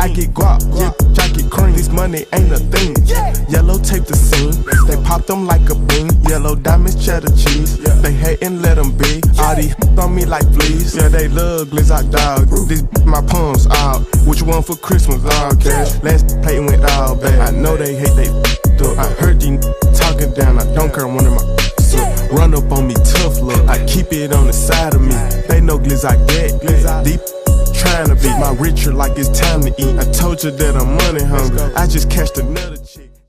I get guap, I get cream. This money ain't a thing. Yellow tape the scene. They pop them like a bean. Yellow diamonds, cheddar cheese. They hate and let them be. All these on me like fleas. Yeah, they love Glizzock dog. This my palms out. Which one for Christmas? All cash. Last plate went all bad. I know they hate they up. I heard these talking down. I don't care one of my run up on me tough look. I keep it on the side of me. They know Glizzock get deep. Trying to be my richer like it's time to eat. I told you that I'm money hungry. I just cashed another check.